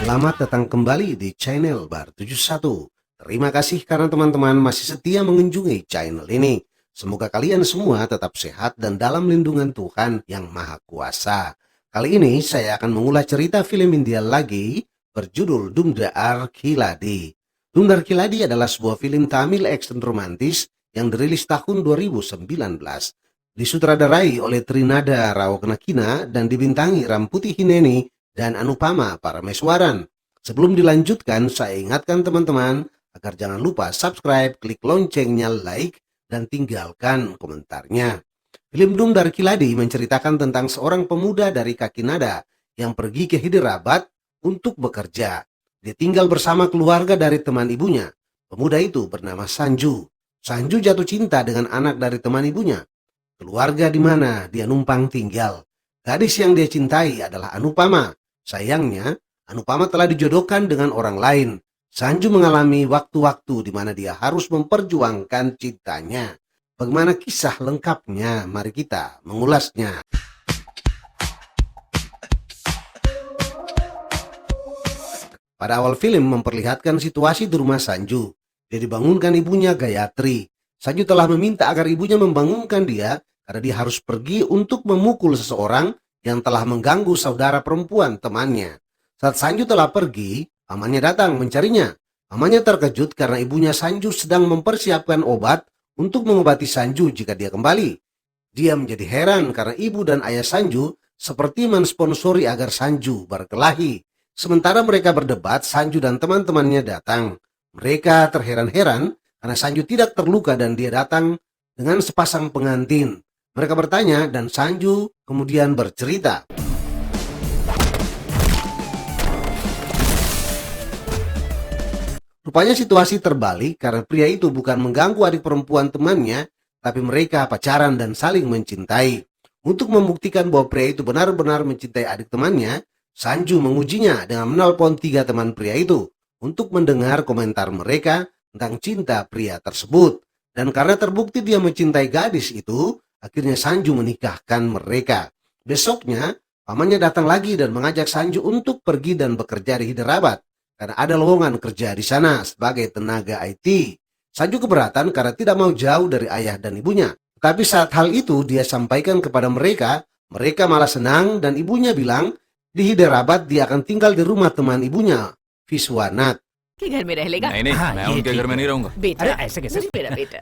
Selamat datang kembali di channel Bar 71. Terima kasih karena teman-teman masih setia mengunjungi channel ini. Semoga kalian semua tetap sehat dan dalam lindungan Tuhan yang Maha Kuasa. Kali ini saya akan mengulas cerita film India lagi berjudul Dhumdar Khiladi. Dhumdar Khiladi adalah sebuah film Tamil action romantis yang dirilis tahun 2019. Disutradarai oleh Trinada Rawagnakina dan dibintangi Ramputi Hineni dan Anupama Parameswaran. Sebelum dilanjutkan, saya ingatkan teman-teman agar jangan lupa subscribe, klik loncengnya, like, dan tinggalkan komentarnya. Film Dhumdar Khiladi menceritakan tentang seorang pemuda dari Kakinada yang pergi ke Hyderabad untuk bekerja. Dia tinggal bersama keluarga dari teman ibunya. Pemuda itu bernama Sanju. Sanju jatuh cinta dengan anak dari teman ibunya. Keluarga di mana dia numpang tinggal. Gadis yang dia cintai adalah Anupama. Sayangnya, Anupama telah dijodohkan dengan orang lain. Sanju mengalami waktu-waktu di mana dia harus memperjuangkan cintanya. Bagaimana kisah lengkapnya? Mari kita mengulasnya. Pada awal film memperlihatkan situasi di rumah Sanju. Dia dibangunkan ibunya Gayatri. Sanju telah meminta agar ibunya membangunkan dia karena dia harus pergi untuk memukul seseorang yang telah mengganggu saudara perempuan temannya. Saat Sanju telah pergi, pamannya datang mencarinya. Pamannya terkejut karena ibunya Sanju sedang mempersiapkan obat untuk mengobati Sanju jika dia kembali. Dia menjadi heran karena ibu dan ayah Sanju seperti mensponsori agar Sanju berkelahi. Sementara mereka berdebat, Sanju dan teman-temannya datang. Mereka terheran-heran karena Sanju tidak terluka dan dia datang dengan sepasang pengantin. Mereka bertanya dan Sanju kemudian bercerita. Rupanya situasi terbalik karena pria itu bukan mengganggu adik perempuan temannya, tapi mereka pacaran dan saling mencintai. Untuk membuktikan bahwa pria itu benar-benar mencintai adik temannya, Sanju mengujinya dengan menelpon 3 teman pria itu untuk mendengar komentar mereka tentang cinta pria tersebut. Dan karena terbukti dia mencintai gadis itu, akhirnya Sanju menikahkan mereka. Besoknya, pamannya datang lagi dan mengajak Sanju untuk pergi dan bekerja di Hyderabad karena ada lowongan kerja di sana sebagai tenaga IT. Sanju keberatan karena tidak mau jauh dari ayah dan ibunya. Tapi saat hal itu dia sampaikan kepada mereka, mereka malah senang dan ibunya bilang di Hyderabad dia akan tinggal di rumah teman ibunya, Viswanat. के घर में रह लेगा? नहीं नहीं हाँ, मैं ये उनके ठीक घर में है। नहीं रहूंगा। बेटा, अरे ऐसे कैसे? मेरा बेटा।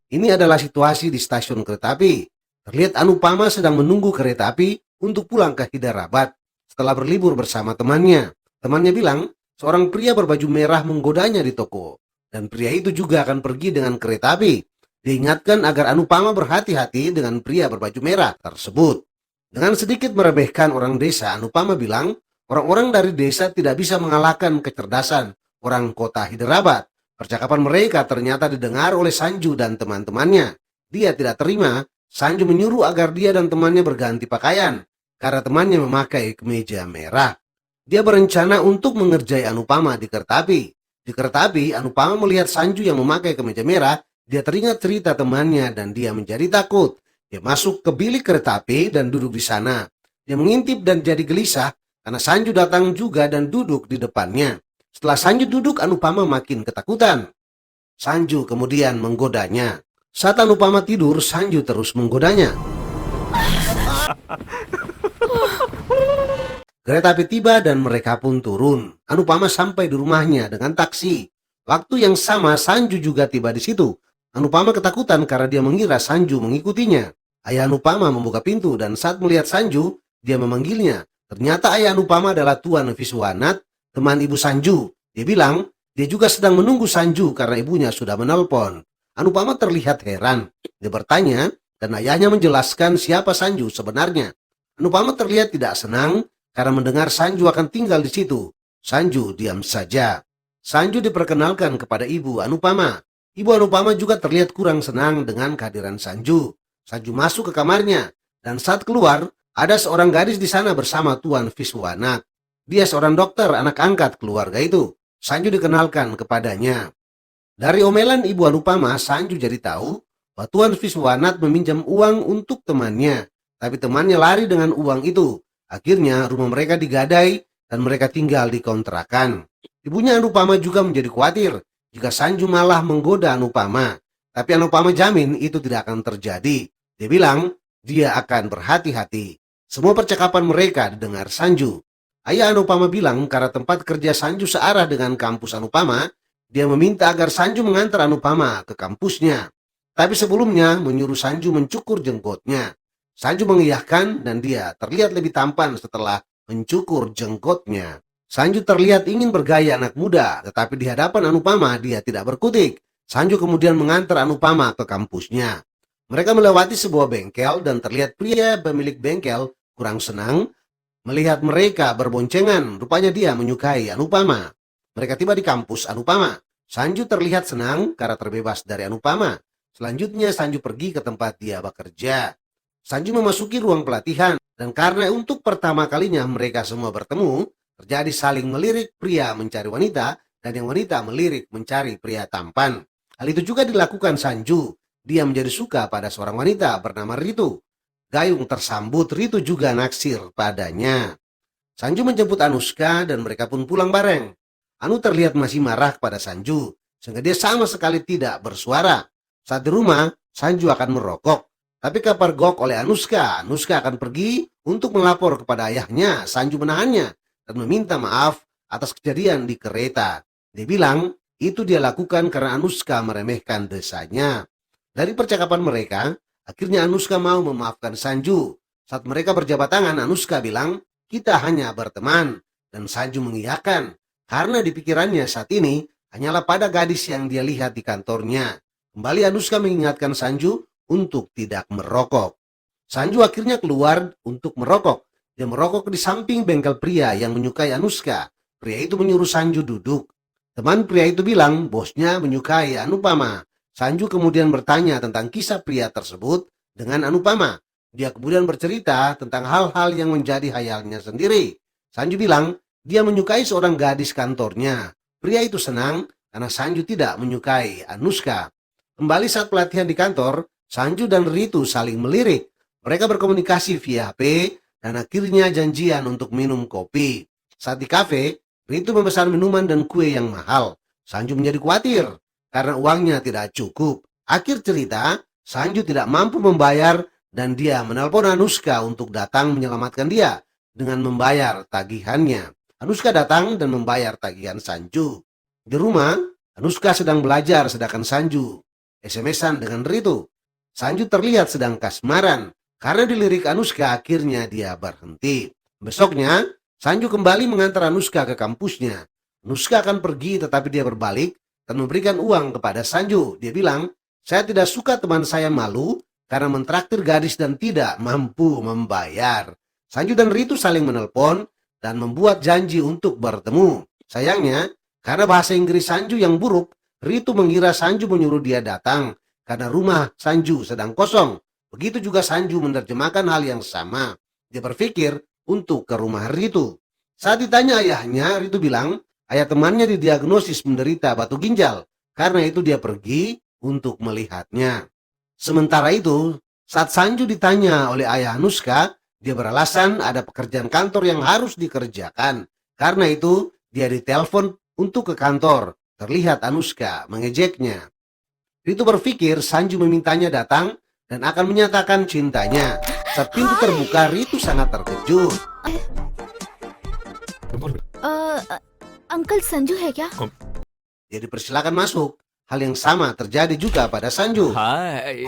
Ini adalah situasi di stasiun kereta api. Terlihat Anupama sedang menunggu kereta api untuk pulang ke Hyderabad setelah berlibur bersama temannya. Temannya bilang, seorang pria berbaju merah menggodanya di toko. Dan pria itu juga akan pergi dengan kereta api. Diingatkan agar Anupama berhati-hati dengan pria berbaju merah tersebut. Dengan sedikit meremehkan orang desa, Anupama bilang, orang-orang dari desa tidak bisa mengalahkan kecerdasan orang kota Hyderabad. Percakapan mereka ternyata didengar oleh Sanju dan teman-temannya. Dia tidak terima. Sanju menyuruh agar dia dan temannya berganti pakaian karena temannya memakai kemeja merah. Dia berencana untuk mengerjai Anupama di kereta api. Di kereta api, Anupama melihat Sanju yang memakai kemeja merah. Dia teringat cerita temannya dan dia menjadi takut. Dia masuk ke bilik kereta api dan duduk di sana. Dia mengintip dan jadi gelisah karena Sanju datang juga dan duduk di depannya. Setelah Sanju duduk, Anupama makin ketakutan. Sanju kemudian menggodanya. Saat Anupama tidur, Sanju terus menggodanya. Kereta api tiba dan mereka pun turun. Anupama sampai di rumahnya dengan taksi. Waktu yang sama, Sanju juga tiba di situ. Anupama ketakutan karena dia mengira Sanju mengikutinya. Ayah Anupama membuka pintu dan saat melihat Sanju, dia memanggilnya. Ternyata ayah Anupama adalah Tuan Viswanat, teman ibu Sanju. Dia bilang, dia juga sedang menunggu Sanju karena ibunya sudah menelpon. Anupama terlihat heran. Dia bertanya, dan ayahnya menjelaskan siapa Sanju sebenarnya. Anupama terlihat tidak senang karena mendengar Sanju akan tinggal di situ. Sanju diam saja. Sanju diperkenalkan kepada ibu Anupama. Ibu Anupama juga terlihat kurang senang dengan kehadiran Sanju. Sanju masuk ke kamarnya, dan saat keluar, ada seorang gadis di sana bersama Tuan Viswanat. Dia seorang dokter anak angkat keluarga itu. Sanju dikenalkan kepadanya. Dari omelan ibu Anupama, Sanju jadi tahu bahwa Tuan Viswanat meminjam uang untuk temannya. Tapi temannya lari dengan uang itu. Akhirnya rumah mereka digadai dan mereka tinggal di kontrakan. Ibunya Anupama juga menjadi khawatir jika Sanju malah menggoda Anupama. Tapi Anupama jamin itu tidak akan terjadi. Dia bilang dia akan berhati-hati. Semua percakapan mereka didengar Sanju. Ayah Anupama bilang karena tempat kerja Sanju searah dengan kampus Anupama, dia meminta agar Sanju mengantar Anupama ke kampusnya. Tapi sebelumnya menyuruh Sanju mencukur jenggotnya. Sanju mengiyakan dan dia terlihat lebih tampan setelah mencukur jenggotnya. Sanju terlihat ingin bergaya anak muda, tetapi di hadapan Anupama dia tidak berkutik. Sanju kemudian mengantar Anupama ke kampusnya. Mereka melewati sebuah bengkel dan terlihat pria pemilik bengkel kurang senang melihat mereka berboncengan. Rupanya dia menyukai Anupama. Mereka tiba di kampus Anupama. Sanju terlihat senang karena terbebas dari Anupama. Selanjutnya Sanju pergi ke tempat dia bekerja. Sanju memasuki ruang pelatihan dan karena untuk pertama kalinya mereka semua bertemu, terjadi saling melirik pria mencari wanita dan yang wanita melirik mencari pria tampan. Hal itu juga dilakukan Sanju. Dia menjadi suka pada seorang wanita bernama Ritu. Gayung tersambut, Ritu juga naksir padanya. Sanju menjemput Anushka dan mereka pun pulang bareng. Anu terlihat masih marah kepada Sanju, sehingga dia sama sekali tidak bersuara. Saat di rumah, Sanju akan merokok. Tapi kepergok oleh Anushka, Anushka akan pergi untuk melapor kepada ayahnya. Sanju menahannya dan meminta maaf atas kejadian di kereta. Dia bilang itu dia lakukan karena Anushka meremehkan desanya. Dari percakapan mereka, akhirnya Anushka mau memaafkan Sanju. Saat mereka berjabat tangan, Anushka bilang, kita hanya berteman. Dan Sanju mengiyakan, karena di pikirannya saat ini hanyalah pada gadis yang dia lihat di kantornya. Kembali Anushka mengingatkan Sanju untuk tidak merokok. Sanju akhirnya keluar untuk merokok. Dia merokok di samping bengkel pria yang menyukai Anushka. Pria itu menyuruh Sanju duduk. Teman pria itu bilang bosnya menyukai Anupama. Sanju kemudian bertanya tentang kisah pria tersebut dengan Anupama. Dia kemudian bercerita tentang hal-hal yang menjadi khayalnya sendiri. Sanju bilang dia menyukai seorang gadis kantornya. Pria itu senang karena Sanju tidak menyukai Anushka. Kembali saat pelatihan di kantor, Sanju dan Ritu saling melirik. Mereka berkomunikasi via HP dan akhirnya janjian untuk minum kopi. Saat di kafe, Ritu memesan minuman dan kue yang mahal. Sanju menjadi khawatir karena uangnya tidak cukup. Akhir cerita, Sanju tidak mampu membayar dan dia menelpon Anushka untuk datang menyelamatkan dia dengan membayar tagihannya. Anushka datang dan membayar tagihan Sanju. Di rumah, Anushka sedang belajar sedangkan Sanju SMS-an dengan Ritu. Sanju terlihat sedang kasmaran. Karena dilirik Anushka, akhirnya dia berhenti. Besoknya, Sanju kembali mengantar Anushka ke kampusnya. Anushka akan pergi tetapi dia berbalik dan memberikan uang kepada Sanju. Dia bilang, saya tidak suka teman saya malu karena mentraktir gadis dan tidak mampu membayar. Sanju dan Ritu saling menelpon dan membuat janji untuk bertemu. Sayangnya, karena bahasa Inggris Sanju yang buruk, Ritu mengira Sanju menyuruh dia datang karena rumah Sanju sedang kosong. Begitu juga Sanju menerjemahkan hal yang sama. Dia berpikir untuk ke rumah Ritu. Saat ditanya ayahnya, Ritu bilang ayah temannya didiagnosis menderita batu ginjal. Karena itu dia pergi untuk melihatnya. Sementara itu, saat Sanju ditanya oleh ayah Anushka, dia beralasan ada pekerjaan kantor yang harus dikerjakan. Karena itu, dia ditelepon untuk ke kantor. Terlihat Anushka mengejeknya. Ritu berpikir Sanju memintanya datang dan akan menyatakan cintanya. Saat pintu terbuka, Ritu sangat terkejut. Uncle Sanju है क्या? Dia dipersilakan masuk. Hal yang sama terjadi juga pada Sanju. Hai.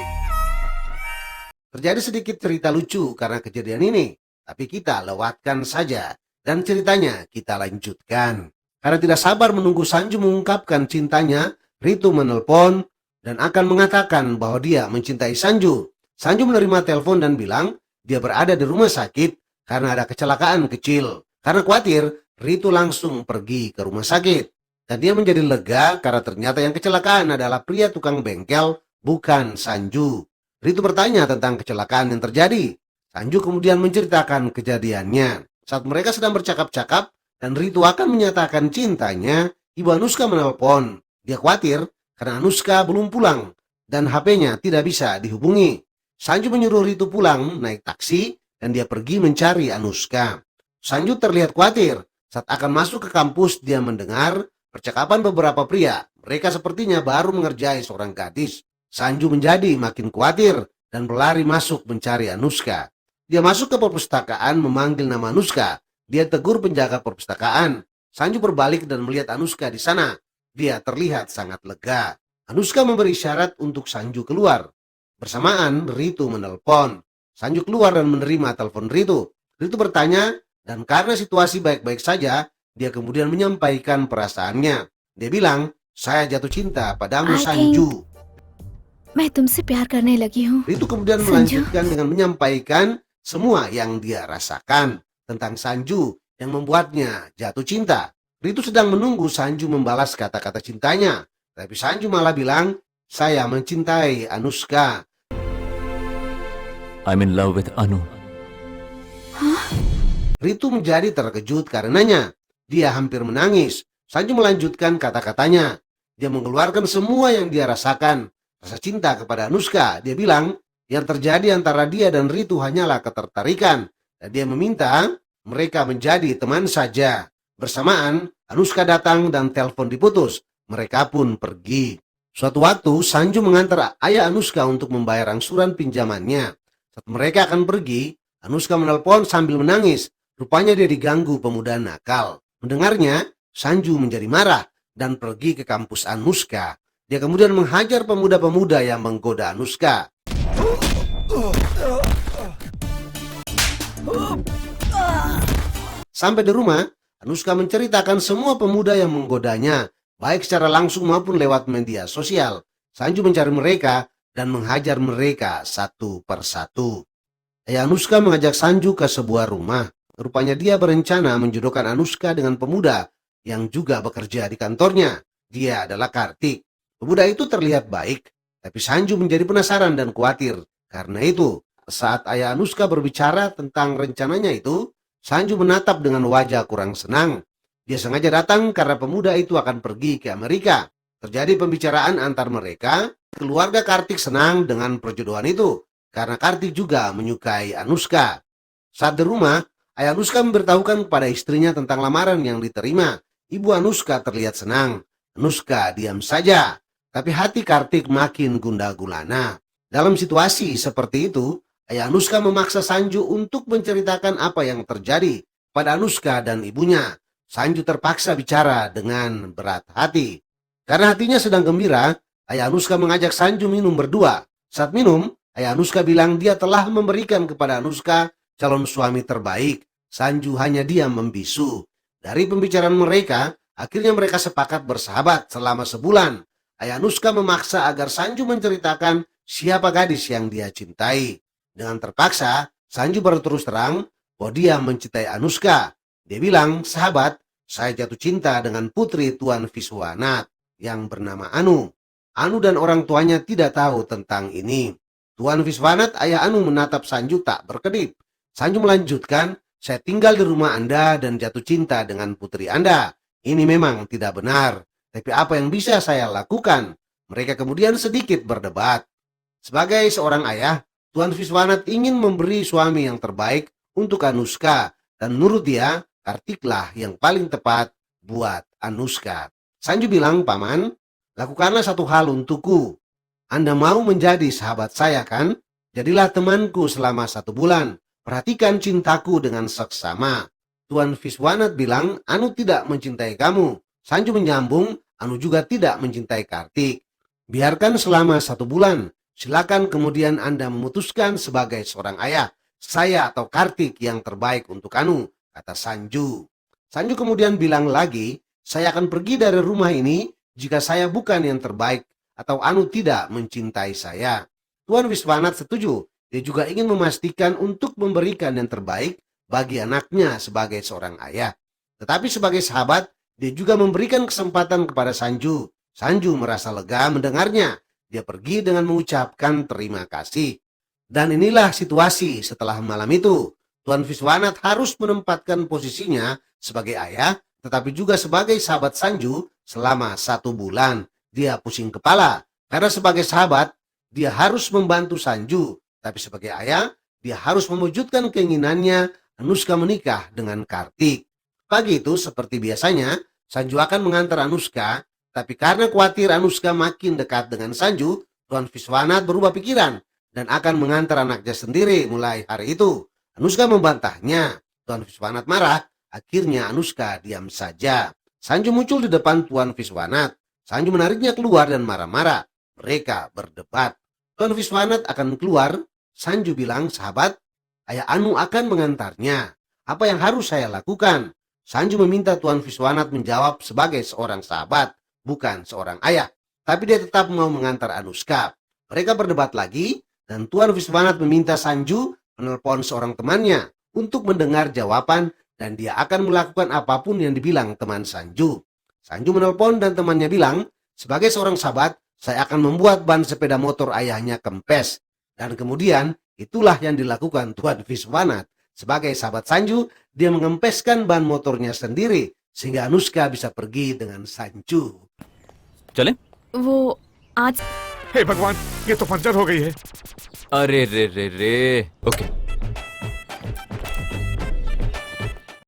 Terjadi sedikit cerita lucu karena kejadian ini, tapi kita lewatkan saja dan ceritanya kita lanjutkan. Karena tidak sabar menunggu Sanju mengungkapkan cintanya, Ritu menelpon dan akan mengatakan bahwa dia mencintai Sanju. Sanju menerima telepon dan bilang dia berada di rumah sakit karena ada kecelakaan kecil. Karena khawatir, Ritu langsung pergi ke rumah sakit. Dan dia menjadi lega karena ternyata yang kecelakaan adalah pria tukang bengkel, bukan Sanju. Ritu bertanya tentang kecelakaan yang terjadi. Sanju kemudian menceritakan kejadiannya. Saat mereka sedang bercakap-cakap dan Ritu akan menyatakan cintanya, Ibu Anushka menelpon. Dia khawatir karena Anushka belum pulang dan HP-nya tidak bisa dihubungi. Sanju menyuruh Ritu pulang naik taksi dan dia pergi mencari Anushka. Sanju terlihat khawatir Saat akan masuk ke kampus, dia mendengar percakapan beberapa pria. Mereka sepertinya baru mengerjai seorang gadis. Sanju menjadi makin khawatir dan berlari masuk mencari Anushka. Dia masuk ke perpustakaan memanggil nama Anushka. Dia tegur penjaga perpustakaan. Sanju berbalik dan melihat Anushka di sana. Dia terlihat sangat lega. Anushka memberi isyarat untuk Sanju keluar. Bersamaan, Ritu menelpon. Sanju keluar dan menerima telepon Ritu. Ritu bertanya, dan karena situasi baik-baik saja, dia kemudian menyampaikan perasaannya. Dia bilang, saya jatuh cinta padamu Sanju. मैं तुमसे प्यार करने लगी हूँ. Ritu kemudian Sanju. melanjutkan dengan menyampaikan semua yang dia rasakan tentang Sanju yang membuatnya jatuh cinta. Ritu sedang menunggu Sanju membalas kata-kata cintanya. Tapi Sanju malah bilang, saya mencintai Anushka. I'm in love with Anu. Ritu menjadi terkejut karenanya. Dia hampir menangis. Sanju melanjutkan kata-katanya. Dia mengeluarkan semua yang dia rasakan. Rasa cinta kepada Anushka. Dia bilang, yang terjadi antara dia dan Ritu hanyalah ketertarikan. Dan dia meminta mereka menjadi teman saja. Bersamaan, Anushka datang dan telepon diputus. Mereka pun pergi. Suatu waktu, Sanju mengantar ayah Anushka untuk membayar angsuran pinjamannya. Saat mereka akan pergi, Anushka menelpon sambil menangis. Rupanya dia diganggu pemuda nakal. Mendengarnya, Sanju menjadi marah dan pergi ke kampus Anushka. Dia kemudian menghajar pemuda-pemuda yang menggoda Anushka. Sampai di rumah, Anushka menceritakan semua pemuda yang menggodanya, baik secara langsung maupun lewat media sosial. Sanju mencari mereka dan menghajar mereka satu persatu. Ayah Anushka mengajak Sanju ke sebuah rumah. Rupanya dia berencana menjodohkan Anushka dengan pemuda yang juga bekerja di kantornya. Dia adalah Kartik. Pemuda itu terlihat baik, tapi Sanju menjadi penasaran dan khawatir. Karena itu, saat ayah Anushka berbicara tentang rencananya itu, Sanju menatap dengan wajah kurang senang. Dia sengaja datang karena pemuda itu akan pergi ke Amerika. Terjadi pembicaraan antar mereka. Keluarga Kartik senang dengan perjodohan itu, karena Kartik juga menyukai Anushka. Saat di rumah, ayah Anushka memberitahukan kepada istrinya tentang lamaran yang diterima. Ibu Anushka terlihat senang. Anushka diam saja, tapi hati Kartik makin gundah gulana. Dalam situasi seperti itu, ayah Anushka memaksa Sanju untuk menceritakan apa yang terjadi pada Anushka dan ibunya. Sanju terpaksa bicara dengan berat hati. Karena hatinya sedang gembira, ayah Anushka mengajak Sanju minum berdua. Saat minum, ayah Anushka bilang dia telah memberikan kepada Anushka calon suami terbaik. Sanju hanya diam membisu. Dari pembicaraan mereka, akhirnya mereka sepakat bersahabat selama sebulan. Ayah Anushka memaksa agar Sanju menceritakan siapa gadis yang dia cintai. Dengan terpaksa, Sanju baru terus terang bahwa dia mencintai Anushka. Dia bilang, sahabat, saya jatuh cinta dengan putri Tuan Viswanat yang bernama Anu. Anu dan orang tuanya tidak tahu tentang ini. Tuan Viswanat, ayah Anu menatap Sanju tak berkedip. Sanju melanjutkan, saya tinggal di rumah Anda dan jatuh cinta dengan putri Anda. Ini memang tidak benar. Tapi apa yang bisa saya lakukan? Mereka kemudian sedikit berdebat. Sebagai seorang ayah, Tuan Viswanat ingin memberi suami yang terbaik untuk Anushka. Dan menurut dia, Kartiklah yang paling tepat buat Anushka. Sanju bilang, Paman, lakukanlah satu hal untukku. Anda mau menjadi sahabat saya kan? Jadilah temanku selama 1 bulan. Perhatikan cintaku dengan seksama. Tuan Viswanat bilang, Anu tidak mencintai kamu. Sanju menyambung, Anu juga tidak mencintai Kartik. Biarkan selama 1 bulan. Silakan kemudian Anda memutuskan sebagai seorang ayah. Saya atau Kartik yang terbaik untuk Anu, kata Sanju. Sanju kemudian bilang lagi, saya akan pergi dari rumah ini jika saya bukan yang terbaik atau Anu tidak mencintai saya. Tuan Viswanat setuju. Dia juga ingin memastikan untuk memberikan yang terbaik bagi anaknya sebagai seorang ayah. Tetapi sebagai sahabat, dia juga memberikan kesempatan kepada Sanju. Sanju merasa lega mendengarnya. Dia pergi dengan mengucapkan terima kasih. Dan inilah situasi setelah malam itu. Tuan Viswanat harus menempatkan posisinya sebagai ayah, tetapi juga sebagai sahabat Sanju selama 1 bulan. Dia pusing kepala, karena sebagai sahabat, dia harus membantu Sanju. Tapi sebagai ayah, dia harus mewujudkan keinginannya Anushka menikah dengan Kartik. Pagi itu seperti biasanya, Sanju akan mengantar Anuska, tapi karena khawatir Anuska makin dekat dengan Sanju, Tuan Viswanat berubah pikiran dan akan mengantar anaknya sendiri mulai hari itu. Anuska membantahnya. Tuan Viswanat marah, akhirnya Anuska diam saja. Sanju muncul di depan Tuan Viswanat. Sanju menariknya keluar dan marah-marah. Mereka berdebat. Tuan Viswanat akan keluar. Sanju bilang, sahabat, Ayah Anu akan mengantarnya. Apa yang harus saya lakukan? Sanju meminta Tuan Viswanat menjawab sebagai seorang sahabat, bukan seorang ayah. Tapi dia tetap mau mengantar Anuska. Mereka berdebat lagi, dan Tuan Viswanat meminta Sanju menelpon seorang temannya untuk mendengar jawaban, dan dia akan melakukan apapun yang dibilang teman Sanju. Sanju menelpon dan temannya bilang, sebagai seorang sahabat, saya akan membuat ban sepeda motor ayahnya kempes. Dan kemudian itulah yang dilakukan Tuan Viswanat. Sebagai sahabat Sanju, dia mengempeskan ban motornya sendiri sehingga Anuska bisa pergi dengan Sanju. चलें? वो आज हे भगवान, ये तो पंचर हो गई है। अरे रे रे रे। Okay.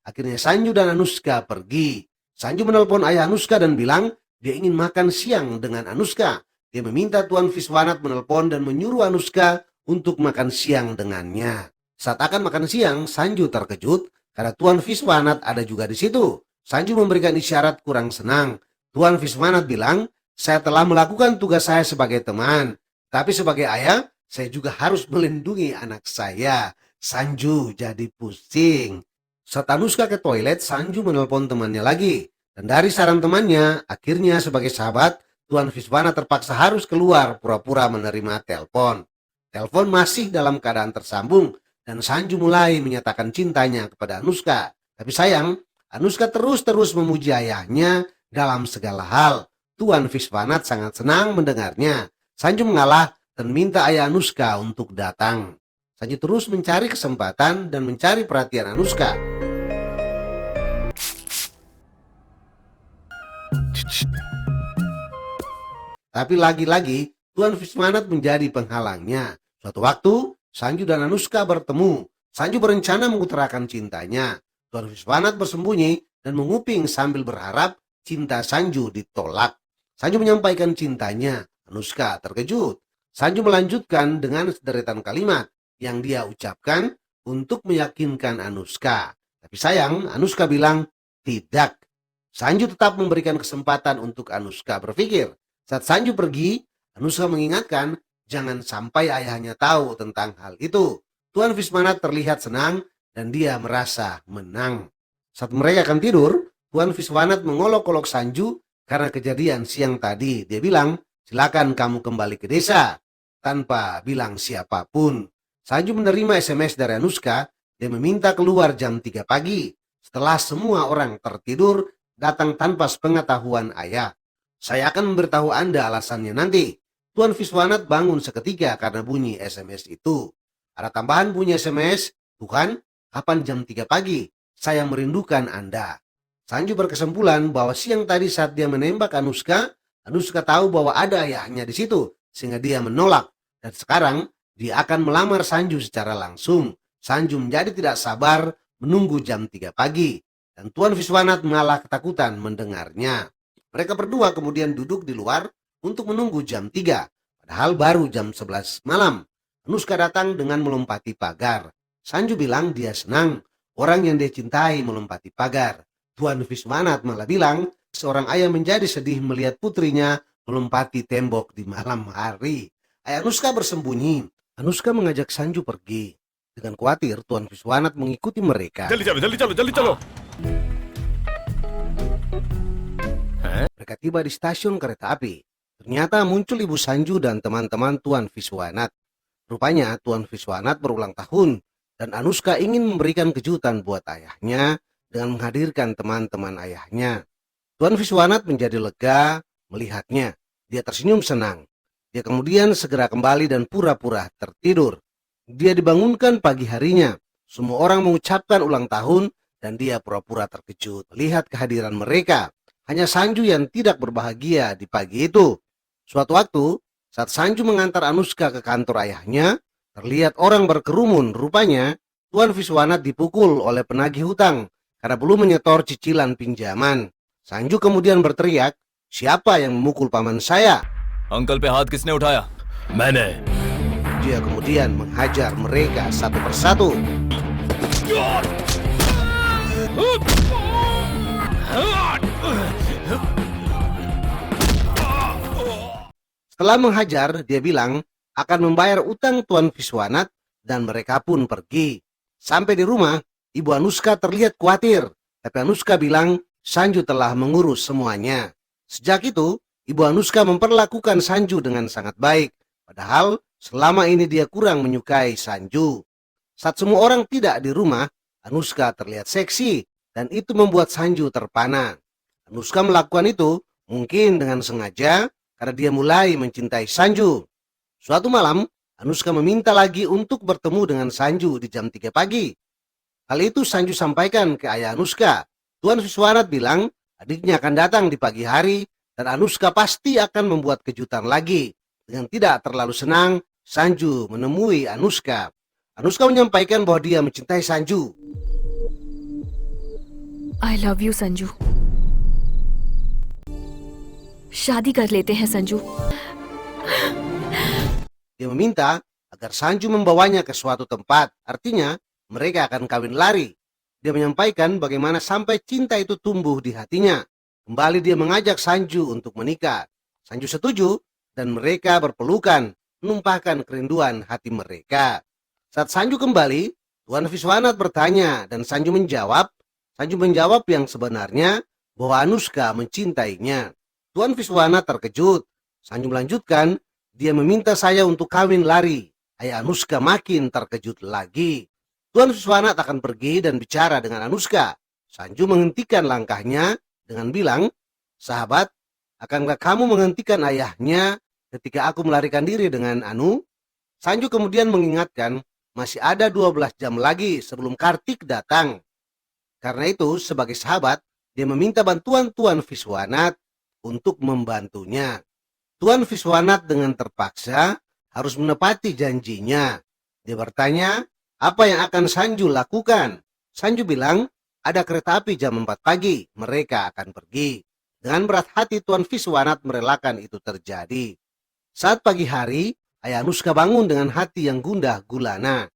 Akhirnya Sanju dan Anuska pergi. Sanju menelpon ayah Anuska dan bilang dia ingin makan siang dengan Anuska. Dia meminta Tuan Viswanat menelpon dan menyuruh Anuska untuk makan siang dengannya. Saat akan makan siang, Sanju terkejut karena Tuan Viswanat ada juga di situ. Sanju memberikan isyarat kurang senang. Tuan Viswanat bilang, saya telah melakukan tugas saya sebagai teman. Tapi sebagai ayah, saya juga harus melindungi anak saya. Sanju jadi pusing. Saat Anuska ke toilet, Sanju menelpon temannya lagi. Dan dari saran temannya, akhirnya sebagai sahabat, Tuan Viswanat terpaksa harus keluar pura-pura menerima telepon. Telepon masih dalam keadaan tersambung. Dan Sanju mulai menyatakan cintanya kepada Anuska. Tapi sayang, Anuska terus-terus memuji ayahnya dalam segala hal. Tuan Viswanat sangat senang mendengarnya. Sanju mengalah dan minta ayah Anuska untuk datang. Sanju terus mencari kesempatan dan mencari perhatian Anuska. Tapi lagi-lagi Tuan Viswanat menjadi penghalangnya. Suatu waktu, Sanju dan Anuska bertemu. Sanju berencana mengutarakan cintanya. Tuan Viswanat bersembunyi dan menguping sambil berharap cinta Sanju ditolak. Sanju menyampaikan cintanya. Anuska terkejut. Sanju melanjutkan dengan sederetan kalimat yang dia ucapkan untuk meyakinkan Anuska. Tapi sayang, Anuska bilang tidak. Sanju tetap memberikan kesempatan untuk Anuska berpikir. Saat Sanju pergi, Anuska mengingatkan jangan sampai ayahnya tahu tentang hal itu. Tuan Viswanat terlihat senang dan dia merasa menang. Saat mereka akan tidur, Tuan Viswanat mengolok-olok Sanju karena kejadian siang tadi. Dia bilang, silakan kamu kembali ke desa tanpa bilang siapapun. Sanju menerima SMS dari Anuska. Dia meminta keluar jam 3 pagi. Setelah semua orang tertidur, datang tanpa sepengetahuan ayah. Saya akan memberitahu Anda alasannya nanti. Tuan Viswanat bangun seketika karena bunyi SMS itu. Ada tambahan bunyi SMS, Tuhan, kapan jam 3 pagi? Saya merindukan Anda. Sanju berkesimpulan bahwa siang tadi saat dia menembak Anuska, Anuska tahu bahwa ada ayahnya di situ, sehingga dia menolak. Dan sekarang, dia akan melamar Sanju secara langsung. Sanju menjadi tidak sabar menunggu jam 3 pagi. Dan Tuan Viswanat malah ketakutan mendengarnya. Mereka berdua kemudian duduk di luar untuk menunggu jam 3. Padahal baru jam 11 malam. Anuska datang dengan melompati pagar. Sanju bilang dia senang. Orang yang dia cintai melompati pagar. Tuan Viswanat malah bilang seorang ayah menjadi sedih melihat putrinya melompati tembok di malam hari. Ayah Anuska bersembunyi. Anuska mengajak Sanju pergi. Dengan khawatir Tuan Viswanat mengikuti mereka. जल्दी चलो जल्दी चलो जल्दी चलो। Mereka tiba di stasiun kereta api. Ternyata muncul Ibu Sanju dan teman-teman Tuan Viswanat. Rupanya Tuan Viswanat berulang tahun dan Anuska ingin memberikan kejutan buat ayahnya dengan menghadirkan teman-teman ayahnya. Tuan Viswanat menjadi lega melihatnya. Dia tersenyum senang. Dia kemudian segera kembali dan pura-pura tertidur. Dia dibangunkan pagi harinya. Semua orang mengucapkan ulang tahun dan dia pura-pura terkejut melihat kehadiran mereka. Hanya Sanju yang tidak berbahagia di pagi itu. Suatu waktu, saat Sanju mengantar Anuska ke kantor ayahnya, terlihat orang berkerumun. Rupanya, Tuan Viswanat dipukul oleh penagih hutang karena belum menyetor cicilan pinjaman. Sanju kemudian berteriak, "Siapa yang memukul paman saya?" Uncle पे हाथ किसने उठाया? मैंने। Dia kemudian menghajar mereka satu persatu. Setelah menghajar, dia bilang akan membayar utang Tuan Viswanat dan mereka pun pergi. Sampai di rumah, Ibu Anuska terlihat khawatir. Tapi Anuska bilang Sanju telah mengurus semuanya. Sejak itu, Ibu Anuska memperlakukan Sanju dengan sangat baik. Padahal selama ini dia kurang menyukai Sanju. Saat semua orang tidak di rumah, Anuska terlihat seksi dan itu membuat Sanju terpana. Anuska melakukan itu mungkin dengan sengaja karena dia mulai mencintai Sanju. Suatu malam, Anuska meminta lagi untuk bertemu dengan Sanju di jam 3 pagi. Hal itu Sanju sampaikan ke ayah Anuska. Tuan Viswanat bilang adiknya akan datang di pagi hari dan Anuska pasti akan membuat kejutan lagi. Dengan tidak terlalu senang, Sanju menemui Anuska. Anuska menyampaikan bahwa dia mencintai Sanju. I love you, Sanju. शादी कर लेते हैं, Sanju. Dia meminta agar Sanju membawanya ke suatu tempat. Artinya, mereka akan kawin lari. Dia menyampaikan bagaimana sampai cinta itu tumbuh di hatinya. Kembali dia mengajak Sanju untuk menikah. Sanju setuju dan mereka berpelukan, menumpahkan kerinduan hati mereka. Saat Sanju kembali, Tuan Viswanat bertanya dan Sanju menjawab. Sanju menjawab yang sebenarnya bahwa Anuska mencintainya. Tuan Viswanat terkejut. Sanju melanjutkan, dia meminta saya untuk kawin lari. Ayah Anuska makin terkejut lagi. Tuan Viswanat akan pergi dan bicara dengan Anuska. Sanju menghentikan langkahnya dengan bilang, "Sahabat, akankah kamu menghentikan ayahnya ketika aku melarikan diri dengan Anu?" Sanju kemudian mengingatkan, masih ada 12 jam lagi sebelum Kartik datang. Karena itu, sebagai sahabat, dia meminta bantuan Tuan Viswanat untuk membantunya. Tuan Viswanat dengan terpaksa harus menepati janjinya. Dia bertanya, apa yang akan Sanju lakukan? Sanju bilang, ada kereta api jam 4 pagi, mereka akan pergi. Dengan berat hati Tuan Viswanat merelakan itu terjadi. Saat pagi hari, ayah Anuska bangun dengan hati yang gundah gulana.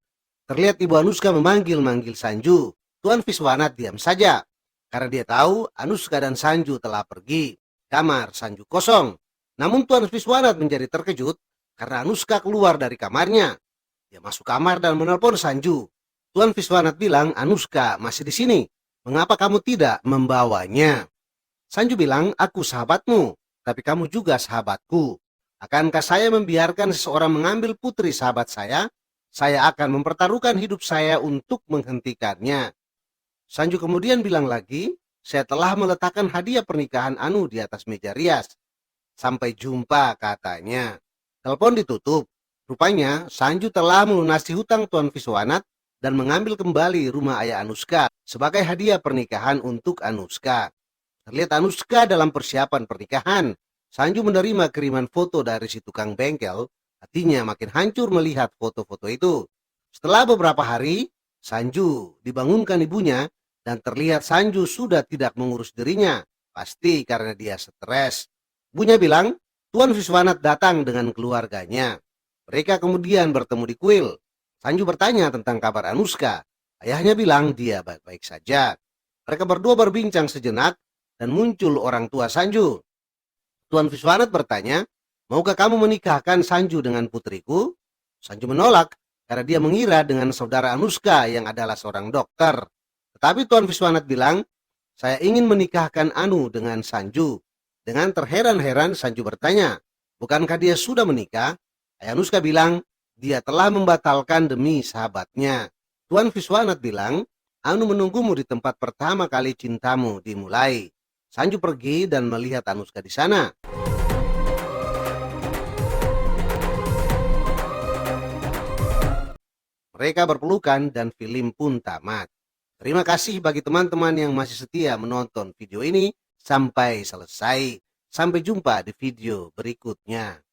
Terlihat Ibu Anuska memanggil-manggil Sanju. Tuan Viswanat diam saja, karena dia tahu Anuska dan Sanju telah pergi. Kamar Sanju kosong. Namun Tuan Viswanat menjadi terkejut karena Anuska keluar dari kamarnya. Dia masuk kamar dan menelpon Sanju. Tuan Viswanat bilang, "Anuska masih di sini. Mengapa kamu tidak membawanya?" Sanju bilang, "Aku sahabatmu, tapi kamu juga sahabatku. Akankah saya membiarkan seseorang mengambil putri sahabat saya? Saya akan mempertaruhkan hidup saya untuk menghentikannya." Sanju kemudian bilang lagi, "Saya telah meletakkan hadiah pernikahan Anu di atas meja rias. Sampai jumpa," katanya. Telepon ditutup. Rupanya Sanju telah melunasi hutang Tuan Viswanat dan mengambil kembali rumah ayah Anuska sebagai hadiah pernikahan untuk Anuska. Terlihat Anuska dalam persiapan pernikahan. Sanju menerima kiriman foto dari si tukang bengkel. Hatinya makin hancur melihat foto-foto itu. Setelah beberapa hari, Sanju dibangunkan ibunya dan terlihat Sanju sudah tidak mengurus dirinya. Pasti karena dia stres. Ibunya bilang, Tuan Viswanat datang dengan keluarganya. Mereka kemudian bertemu di kuil. Sanju bertanya tentang kabar Anuska. Ayahnya bilang dia baik-baik saja. Mereka berdua berbincang sejenak dan muncul orang tua Sanju. Tuan Viswanat bertanya, "Maukah kamu menikahkan Sanju dengan putriku?" Sanju menolak karena dia mengira dengan saudara Anuska yang adalah seorang dokter. Tetapi Tuan Viswanat bilang, "Saya ingin menikahkan Anu dengan Sanju." Dengan terheran-heran Sanju bertanya, "Bukankah dia sudah menikah?" Ayah Anuska bilang, "Dia telah membatalkan demi sahabatnya." Tuan Viswanat bilang, "Anu menunggumu di tempat pertama kali cintamu dimulai." Sanju pergi dan melihat Anuska di sana. Mereka berpelukan dan film pun tamat. Terima kasih bagi teman-teman yang masih setia menonton video ini sampai selesai. Sampai jumpa di video berikutnya.